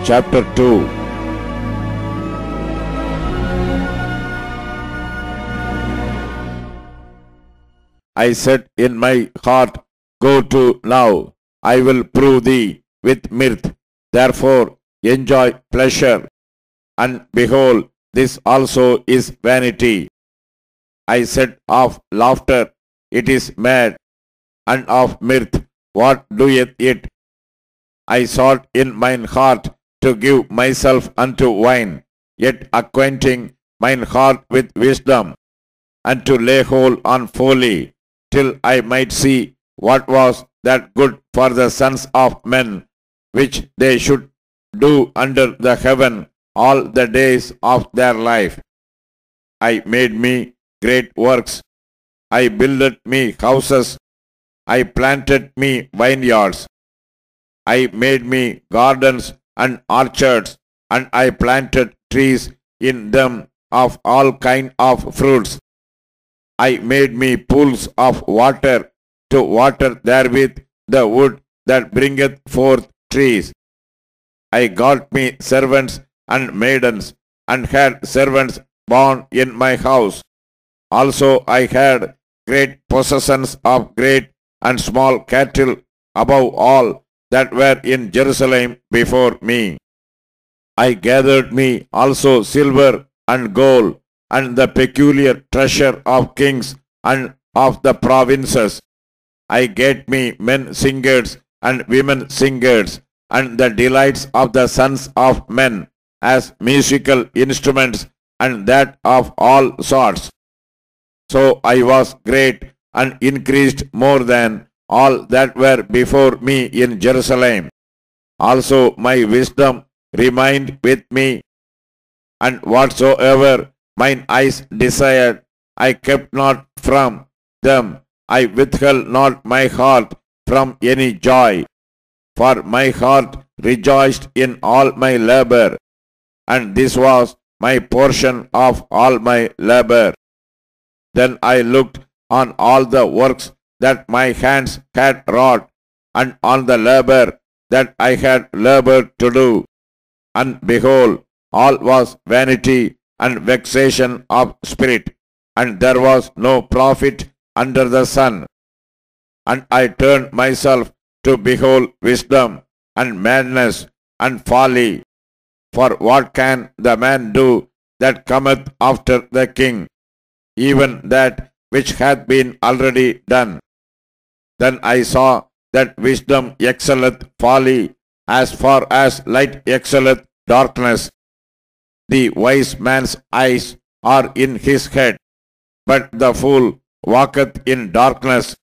chapter 2. I said in my heart, go to now, I will prove thee with mirth. Therefore enjoy pleasure. And behold, this also is vanity. I said of laughter, it is mad, and of mirth, what doeth it? I sought in mine heart to give myself unto wine, yet acquainting mine heart with wisdom, and to lay hold on folly, till I might see what was that good for the sons of men, which they should do under the heaven all the days of their life. I made me great works, I builded me houses, I planted me vineyards, I made me gardens and orchards, and I planted trees in them of all kind of fruits. I made me pools of water to water therewith the wood that bringeth forth trees. I got me servants and maidens, and had servants born in my house. Also I had great possessions of great and small cattle above all that were in Jerusalem before me. I gathered me also silver and gold, and the peculiar treasure of kings and of the provinces. I get me men singers and women singers, and the delights of the sons of men, as musical instruments, and that of all sorts. So I was great, and increased more than all that were before me in Jerusalem. Also my wisdom remained with me, and whatsoever mine eyes desired, I kept not from them. I withheld not my heart from any joy, for my heart rejoiced in all my labor, and this was my portion of all my labor. Then I looked on all the works that my hands had wrought, and on the labor that I had labored to do. And behold, all was vanity and vexation of spirit, and there was no profit under the sun. And I turned myself to behold wisdom, and madness, and folly. For what can the man do that cometh after the king? Even that which hath been already done. Then I saw that wisdom excelleth folly, as far as light excelleth darkness. The wise man's eyes are in his head, but the fool walketh in darkness.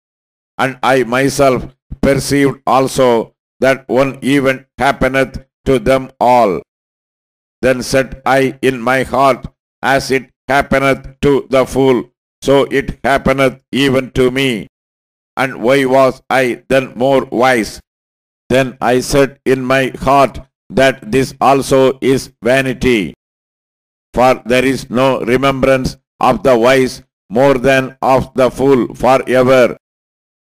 And I myself perceived also that one event happeneth to them all. Then said I in my heart, as it happeneth to the fool, so it happeneth even to me. And why was I then more wise? Then I said in my heart that this also is vanity. For there is no remembrance of the wise more than of the fool forever,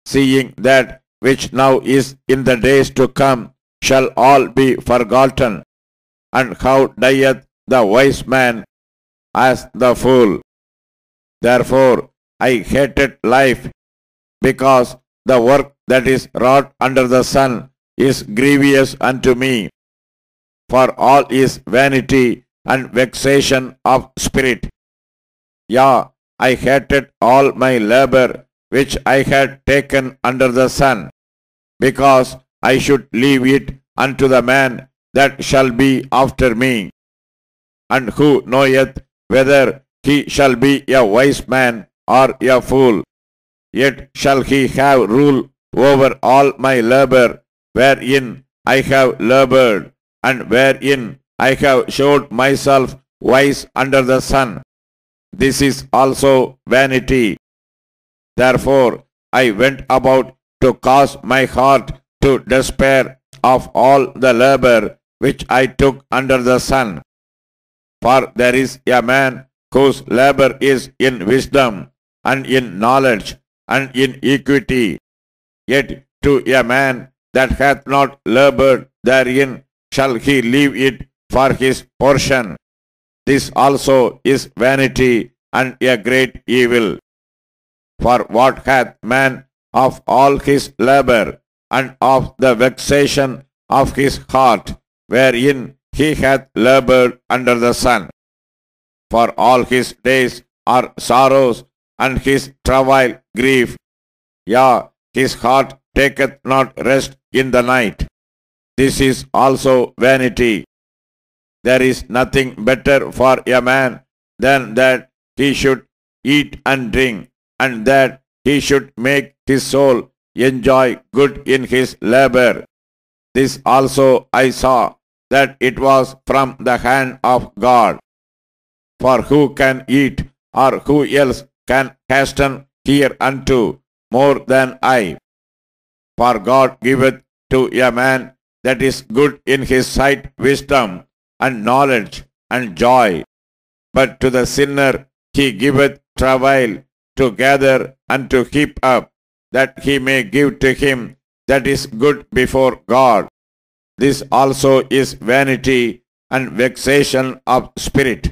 seeing that which now is in the days to come shall all be forgotten. And how dieth the wise man as the fool? Therefore I hated life, because the work that is wrought under the sun is grievous unto me. For all is vanity and vexation of spirit. Yea, I hated all my labor which I had taken under the sun, because I should leave it unto the man that shall be after me. And who knoweth whether he shall be a wise man or a fool? Yet shall he have rule over all my labor, wherein I have labored, and wherein I have showed myself wise under the sun. This is also vanity. Therefore I went about to cause my heart to despair of all the labor which I took under the sun. For there is a man whose labor is in wisdom, and in knowledge, and in equity. Yet to a man that hath not labored therein, shall he leave it for his portion. This also is vanity and a great evil. For what hath man of all his labor, and of the vexation of his heart, wherein he hath labored under the sun? For all his days are sorrows, and his travail grief. Yea, his heart taketh not rest in the night. This is also vanity. There is nothing better for a man than that he should eat and drink, and that he should make his soul enjoy good in his labor. This also I saw, that it was from the hand of God. For who can eat, or who else can hasten hereunto more than I? For God giveth to a man that is good in his sight wisdom, and knowledge, and joy. But to the sinner he giveth travail to gather and to heap up, that he may give to him that is good before God. This also is vanity and vexation of spirit.